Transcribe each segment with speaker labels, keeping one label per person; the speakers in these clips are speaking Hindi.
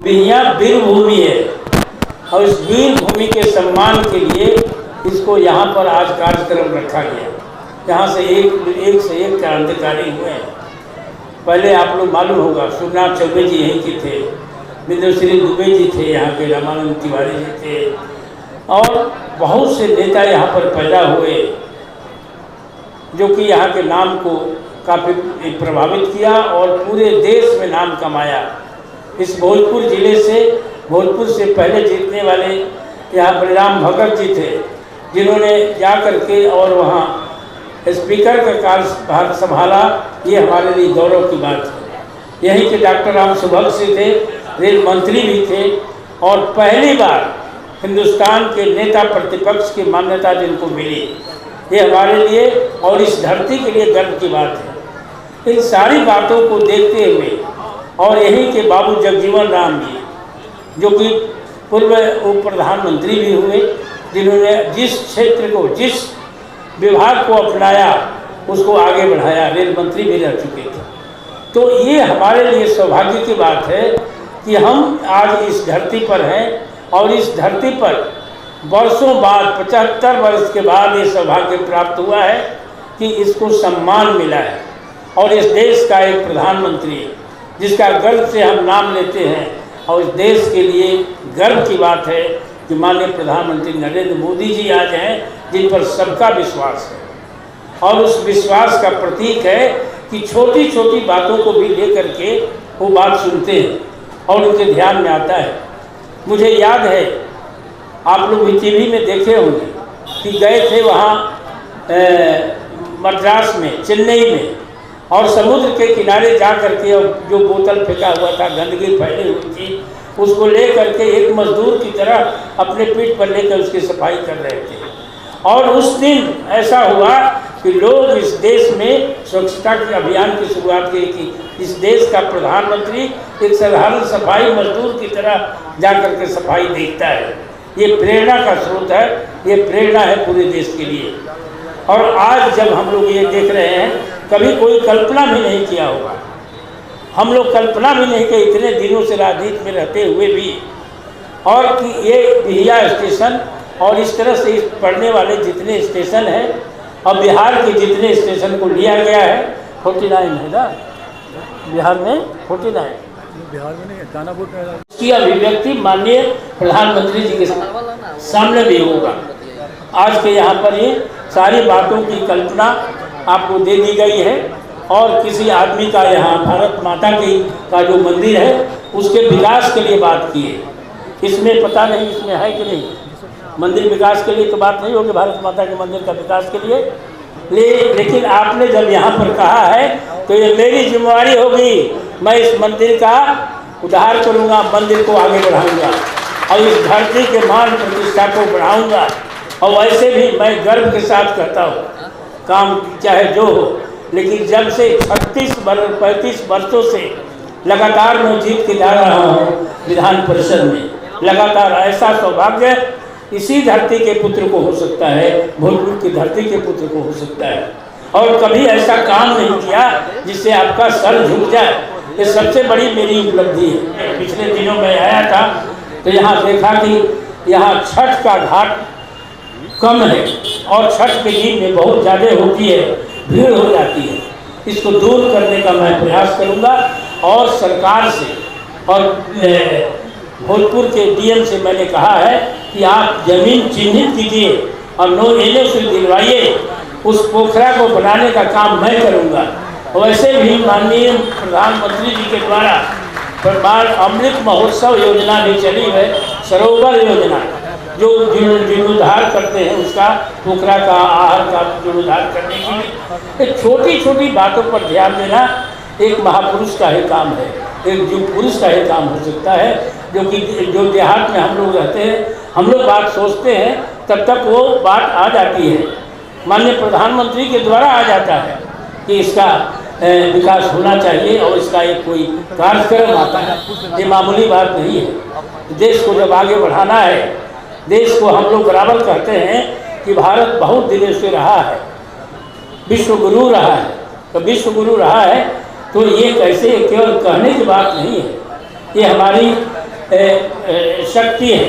Speaker 1: बिहिया वीर भूमि है और इस वीर भूमि के सम्मान के लिए इसको यहाँ पर आज कार्यक्रम रखा गया। यहाँ से एक क्रांतिकारी हुए हैं। पहले आप लोग मालूम होगा सूर्यनाथ चौबे जी यहीं के थे, विद्याश्री दुबे जी थे, यहाँ के रामानंद तिवारी जी थे और बहुत से नेता यहाँ पर पैदा हुए जो कि यहाँ के नाम को काफ़ी प्रभावित किया और पूरे देश में नाम कमाया। इस भोजपुर ज़िले से, भोजपुर से पहले जीतने वाले यहाँ बलराम भगत जी थे जिन्होंने जा कर के और वहाँ स्पीकर का कार्यभार संभाला। ये हमारे लिए गौरव की बात है। यहीं के डॉक्टर राम सुभग से थे, रेल मंत्री भी थे और पहली बार हिंदुस्तान के नेता प्रतिपक्ष की मान्यता जिनको मिली, ये हमारे लिए और इस धरती के लिए गर्व की बात है। इन सारी बातों को देखते हुए और यहीं के बाबू जगजीवन राम जी जो कि पूर्व उप प्रधानमंत्री भी हुए, जिन्होंने जिस क्षेत्र को, जिस विभाग को अपनाया उसको आगे बढ़ाया, रेल मंत्री भी रह चुके थे। तो ये हमारे लिए सौभाग्य की बात है कि हम आज इस धरती पर हैं और इस धरती पर वर्षों बाद 75 वर्ष के बाद ये सौभाग्य प्राप्त हुआ है कि इसको सम्मान मिला है। और इस देश का एक प्रधानमंत्री जिसका गर्व से हम नाम लेते हैं और इस देश के लिए गर्व की बात है कि माननीय प्रधानमंत्री नरेंद्र मोदी जी आज हैं जिन पर सबका विश्वास है। और उस विश्वास का प्रतीक है कि छोटी छोटी बातों को भी लेकर के वो बात सुनते हैं और उनके ध्यान में आता है। मुझे याद है, आप लोग भी टीवी में देखे होंगे कि गए थे वहाँ मद्रास में, चेन्नई में, और समुद्र के किनारे जा करके जो बोतल फेंका हुआ था, गंदगी फैली हुई थी, उसको ले करके एक मजदूर की तरह अपने पीठ पर लेकर उसकी सफाई कर रहे थे। और उस दिन ऐसा हुआ कि लोग इस देश में स्वच्छता के अभियान की शुरुआत की कि इस देश का प्रधानमंत्री एक साधारण सफाई मजदूर की तरह जा करके सफाई देखता है। ये प्रेरणा का स्रोत है, ये प्रेरणा है पूरे देश के लिए। और आज जब हम लोग ये देख रहे हैं, कभी कोई कल्पना भी नहीं किया होगा, हम लोग कल्पना भी नहीं किए इतने दिनों से राजनीति में रहते हुए भी, और कि ये बिहिया स्टेशन और इस तरह से पढ़ने वाले जितने स्टेशन हैं और बिहार के जितने स्टेशन को लिया गया है, 49 है ना बिहार में, 49
Speaker 2: बिहार में नहीं, दानापुर में।
Speaker 1: की अभिव्यक्ति माननीय प्रधानमंत्री जी के सामने भी होगा। आज के यहाँ पर ये सारी बातों की कल्पना आपको दे दी गई है और किसी आदमी का यहाँ भारत माता की का जो मंदिर है उसके विकास के लिए बात की है। इसमें पता नहीं इसमें है कि नहीं, मंदिर विकास के लिए तो बात नहीं होगी, भारत माता के मंदिर का विकास के लिए। लेकिन आपने जब यहाँ पर कहा है तो ये मेरी जिम्मेवारी होगी, मैं इस मंदिर का उद्धार करूँगा, मंदिर को आगे बढ़ाऊँगा और इस धरती के मान प्रतिष्ठा को बढ़ाऊँगा। और वैसे भी मैं गर्व के साथ कहता हूँ, काम चाहे जो हो, लेकिन जब से 35 वर्षों से लगातार मैं जीत के जा रहा हूँ विधान परिषद में, लगातार ऐसा सौभाग्य इसी धरती के पुत्र को हो सकता है, भोजपुर की धरती के पुत्र को हो सकता है। और कभी ऐसा काम नहीं किया जिससे आपका सर झुक जाए, ये सबसे बड़ी मेरी उपलब्धि है। पिछले दिनों में आया था तो यहाँ देखा कि यहाँ छठ का घाट कम है और छठ के दिन में बहुत ज़्यादा होती है, भीड़ हो जाती है। इसको दूर करने का मैं प्रयास करूँगा और सरकार से और भोजपुर के डीएम से मैंने कहा है कि आप जमीन चिन्हित कीजिए और नो एनओसी दिलवाइए, उस पोखरा को बनाने का काम मैं करूँगा। वैसे भी माननीय प्रधानमंत्री जी के द्वारा बाल अमृत महोत्सव योजना भी चली है, सरोवर योजना जो जीर्णोद्धार करते हैं उसका, पोखरा का आहार का जीर्णोद्धार करने के लिए छोटी छोटी बातों पर ध्यान देना एक महापुरुष का ही काम है, एक युग पुरुष का ही काम हो सकता है। जो देहात में हम लोग रहते हैं, हम लोग बात सोचते हैं तब तक वो बात आ जाती है, माननीय प्रधानमंत्री के द्वारा आ जाता है कि इसका विकास होना चाहिए और इसका एक कोई कार्यक्रम आता है। ये मामूली बात नहीं है। देश को जब आगे बढ़ाना है, देश को हम लोग बराबर कहते हैं कि भारत बहुत दिनों से रहा है, विश्व गुरु रहा है, तो विश्व गुरु रहा है तो ये कैसे केवल कहने की बात नहीं है, ये हमारी शक्ति है,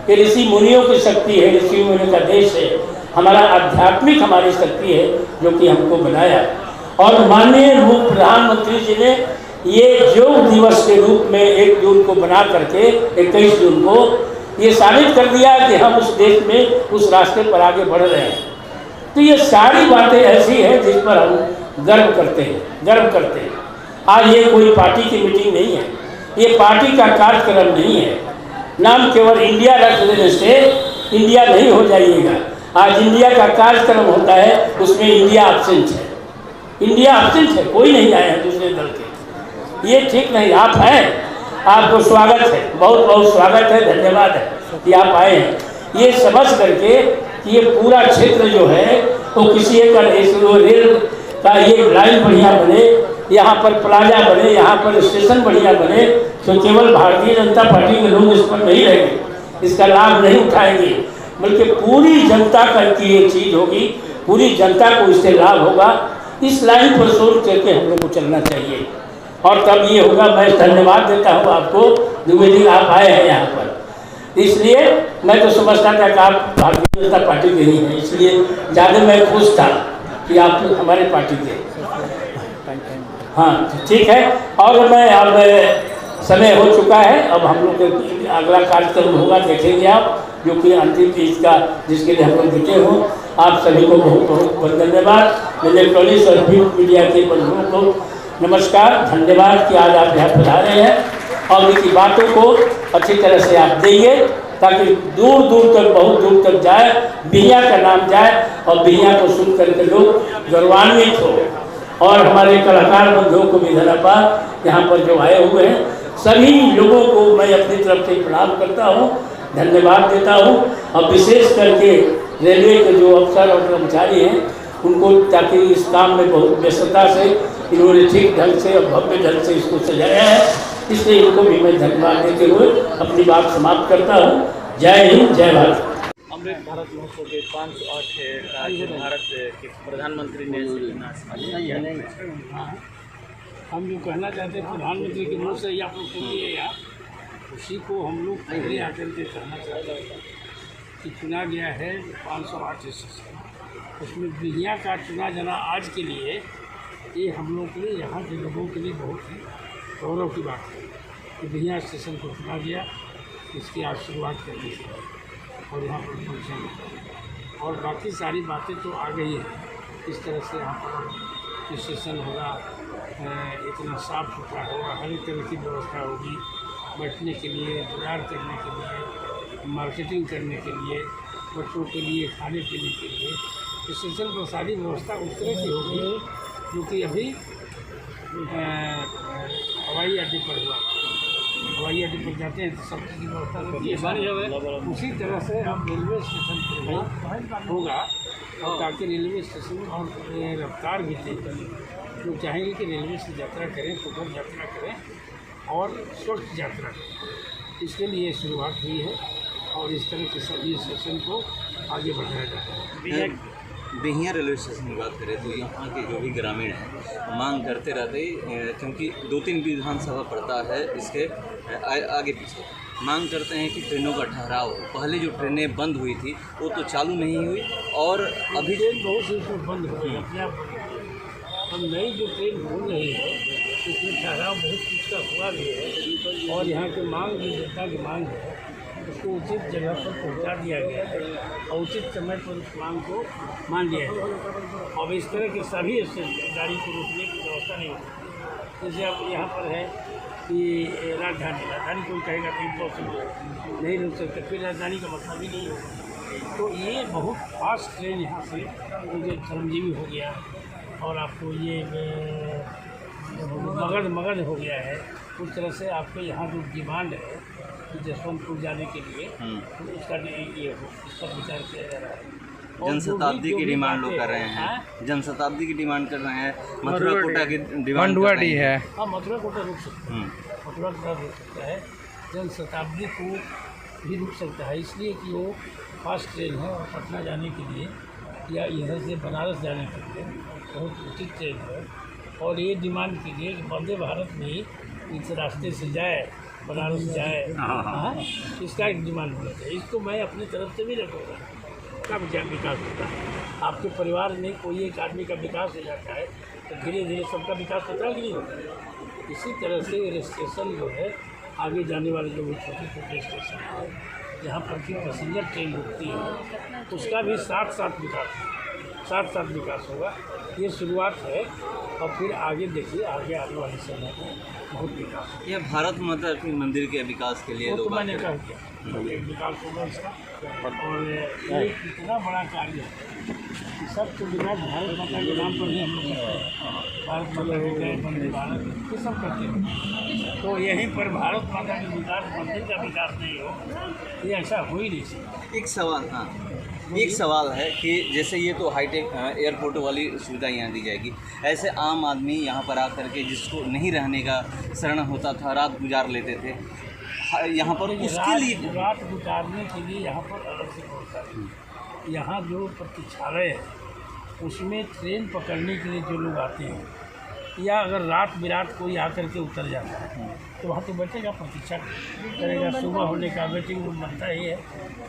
Speaker 1: ये ऋषि मुनियों की शक्ति है, ऋषि मुनियों का देश है, हमारा आध्यात्मिक हमारी शक्ति है जो कि हमको बनाया। और माननीय प्रधानमंत्री जी ने ये योग दिवस के रूप में 1 जून को बना करके 21 जून को ये साबित कर दिया कि हम उस देश में उस रास्ते पर आगे बढ़ रहे हैं। तो ये सारी बातें ऐसी हैं जिस पर हम गर्व करते हैं। आज ये कोई पार्टी की मीटिंग नहीं है, ये पार्टी का कार्यक्रम नहीं है। नाम केवल इंडिया रख देने से इंडिया नहीं हो जाइएगा। आज इंडिया का कार्यक्रम होता है, उसमें इंडिया एब्सेंट है, कोई नहीं आया है दूसरे दल के। ये ठीक नहीं। आप हैं, आपको स्वागत है, बहुत बहुत स्वागत है, धन्यवाद है कि आप आए हैं। ये समझ करके कि ये पूरा क्षेत्र जो है वो किसी एक रेल का ये लाइन बढ़िया बने, यहाँ पर प्लाजा बने, यहाँ पर स्टेशन बढ़िया बने, तो केवल भारतीय जनता पार्टी के लोग इस पर नहीं रहेंगे, इसका लाभ नहीं उठाएंगे, बल्कि पूरी जनता का की ये चीज़ होगी, पूरी जनता को इससे लाभ होगा। इस लाइन पर सोच करके हम लोग को चलना चाहिए और तब ये होगा। मैं धन्यवाद देता हूँ आपको द्विवेदी, आप आए हैं यहाँ पर। इसलिए मैं तो समझता था कि आप भारतीय जनता पार्टी के ही हैं, इसलिए ज़्यादा मैं खुश था कि आप हमारे पार्टी के। हाँ ठीक है। और मैं अब समय हो चुका है, अब हम लोग अगला कार्यक्रम होगा, देखेंगे आप, जो कि अंतिम चीज का जिसके लिए हम लोग जुटे हों। आप सभी को बहुत बहुत धन्यवाद। इलेक्ट्रॉनिक्स और प्रिंट मीडिया के बंधुओं को नमस्कार, धन्यवाद कि आज आप यहाँ पधारे हैं और इनकी बातों को अच्छी तरह से आप देंगे ताकि दूर दूर तक, बहुत दूर तक जाए, बिहियाँ का नाम जाए और बिहियाँ को सुन करके लोग गौरवान्वित हो। और हमारे कलाकार बंधुओं को भी धन्यवाद, यहाँ पर जो आए हुए हैं सभी लोगों को मैं अपनी तरफ से प्रणाम करता हूँ, धन्यवाद देता हूँ। और विशेष करके रेलवे के जो अफसर और कर्मचारी हैं उनको, ताकि इस काम में बहुत व्यस्तता से इन्होंने ठीक ढंग से और भव्य ढंग से इसको सजाया है, इसलिए इनको भी मैं धन्यवाद देते हुए अपनी बात समाप्त करता हूँ। जय हिंद, जय भारत।
Speaker 3: अमृत भारत महोत्सव के 508 भारत के प्रधानमंत्री ने
Speaker 1: हम जो कहना चाहते हैं प्रधानमंत्री के मुँह से ही आप लोग सुनिए यार, उसी को हम लोग पहले आकर के कहना चाहते हैं कि चुना गया है 508 से, उसमें बिहियाँ का चुना जाना आज के लिए ये हम लोग के लिए, यहाँ के लोगों के लिए बहुत ही गौरव की बात है कि बिहियाँ स्टेशन को चुना गया। इसकी आज शुरुआत करनी है और यहाँ पर फंक्शन और बाकी सारी बातें तो आ गई है। इस तरह से यहाँ पर स्टेशन होगा, इतना साफ सुथरा होगा, हर एक तरह की व्यवस्था होगी, बैठने के लिए, इंतजार करने के लिए, मार्केटिंग करने के लिए, बच्चों के लिए, खाने पीने के लिए। स्टेशन पर सारी व्यवस्था उस तरह की होगी जो कि अभी हवाई अड्डे पर हुआ। हवाई अड्डे पर जाते हैं तो सब चीज़ की व्यवस्था होती है, उसी तरह से अब रेलवे स्टेशन पर भी होगा, और ताकि रेलवे स्टेशन और रफ्तार भी तेज करें। लोग चाहेंगे कि रेलवे से यात्रा करें, सुगम यात्रा करें और स्वच्छ यात्रा करें। इसके लिए शुरुआत हुई है और इस तरह के सभी स्टेशन को आगे बढ़ाया जाता है।
Speaker 4: बिहियाँ रेलवे स्टेशन की बात करें तो यहाँ के जो भी ग्रामीण हैं मांग करते रहते, क्योंकि 2-3 विधानसभा पड़ता है इसके आगे पीछे, मांग करते हैं कि ट्रेनों का ठहराव हो। पहले जो ट्रेनें बंद हुई थी वो तो चालू नहीं हुई और अभी
Speaker 1: बहुत सी बंद हो गई अपने आप। हम नई जो ट्रेन घूम रही है उसमें ठहराव बहुत कुछ का हुआ भी है और यहाँ की मांग जो जनता की मांग है उसको उचित जगह पर पहुँचा दिया गया है और उचित समय पर उस मांग को मान लिया है। अब इस तरह के सभी गाड़ी को रोकने की व्यवस्था नहीं होती। जैसे अब यहाँ पर है कि राजधानी कोई कहेगा कि इम्पॉसिबल नहीं रुक सकते, फिर राजधानी का मतलब ही नहीं होगा। तो ये बहुत फास्ट ट्रेन यहाँ से मुझे श्रमजीवी हो गया और आपको ये मगध हो गया है। उस तरह से आपके यहाँ जो डिमांड है जसवंतपुर जाने के लिए तो उसका ये इस पर विचार किया जा रहा है।
Speaker 4: जनशताब्दी की डिमांड लोग कर रहे हैं, जनशताब्दी की डिमांड कर रहे हैं, मथुरा कोटा की डिमांड कर रहे हैं।
Speaker 1: हाँ, मथुरा कोटा रुक सकता है, मथुरा कोटा रुक सकता है, जनशताब्दी को भी रुक सकता है, इसलिए कि वो फास्ट ट्रेन है और पटना जाने के लिए या इधर से बनारस जाने के लिए बहुत उचित ट्रेन है। और ये डिमांड कीजिए कि वंदे भारत भी इस रास्ते से जाए बनारस जाए, हाँ, इसका एक डिमांड होना चाहिए। इसको मैं अपनी तरफ से भी रखूँगा। का विकास होता है, आपके परिवार में कोई एक आदमी का विकास हो जाता है तो धीरे धीरे सबका विकास होता है कि नहीं होता है। इसी तरह से स्टेशन जो है, आगे जाने वाले जो भी छोटे छोटे स्टेशन है जहाँ पर की पैसेंजर ट्रेन रुकती है, उसका भी साथ साथ विकास होगा। ये शुरुआत है और फिर आगे देखिए, आगे आने वाले समय में बहुत विकास।
Speaker 4: ये भारत माता के मंदिर के विकास के लिए
Speaker 1: तो मैंने कह दिया विकास होगा इसका, और ये कितना बड़ा कार्य है। सब तो विकास भारत माता के नाम पर ही हम लोग करते हैं। भारत माता के जय, वंदे भारत, ये सब करते हैं। तो यहीं पर भारत माता के विकास, मंदिर का विकास नहीं हो, ये ऐसा हो ही नहीं सकता।
Speaker 4: एक सवाल, हाँ, एक सवाल है कि जैसे ये तो हाईटेक एयरपोर्ट वाली सुविधा यहाँ दी जाएगी, ऐसे आम आदमी यहाँ पर आकर के जिसको नहीं रहने का शरण होता था, रात गुजार लेते थे यहाँ पर, उसके लिए
Speaker 1: रात गुजारने के लिए यहाँ पर अलग से होता है। यहाँ जो प्रतीक्षालय है उसमें ट्रेन पकड़ने के लिए जो लोग आते हैं, या अगर रात बिरात कोई आकर के उतर जाता है तो वहाँ तो बैठेगा, प्रतीक्षा करेगा, सुबह होने का वेटिंग रूम बनता ही है।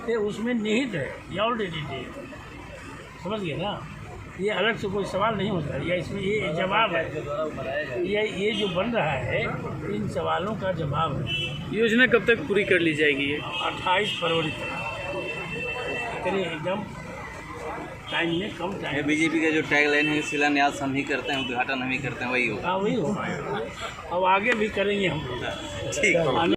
Speaker 1: तो उसमें निहित है, ये ऑलरेडी निहित है, समझ गए ना। ये अलग से कोई सवाल नहीं होता है, या इसमें ये जवाब है, ये जो बन रहा है इन सवालों का जवाब है।
Speaker 3: योजना कब तक पूरी कर ली जाएगी? ये
Speaker 1: 28 फरवरी तक करिए, एकदम टाइम में कम टाइम।
Speaker 4: बीजेपी का जो टैगलाइन है, शिलान्यास हम ही करते हैं, उद्घाटन हम ही करते हैं, वही होगा।
Speaker 1: हाँ, वही होगा। अब आगे भी करेंगे हम लोग।
Speaker 4: ठीक है।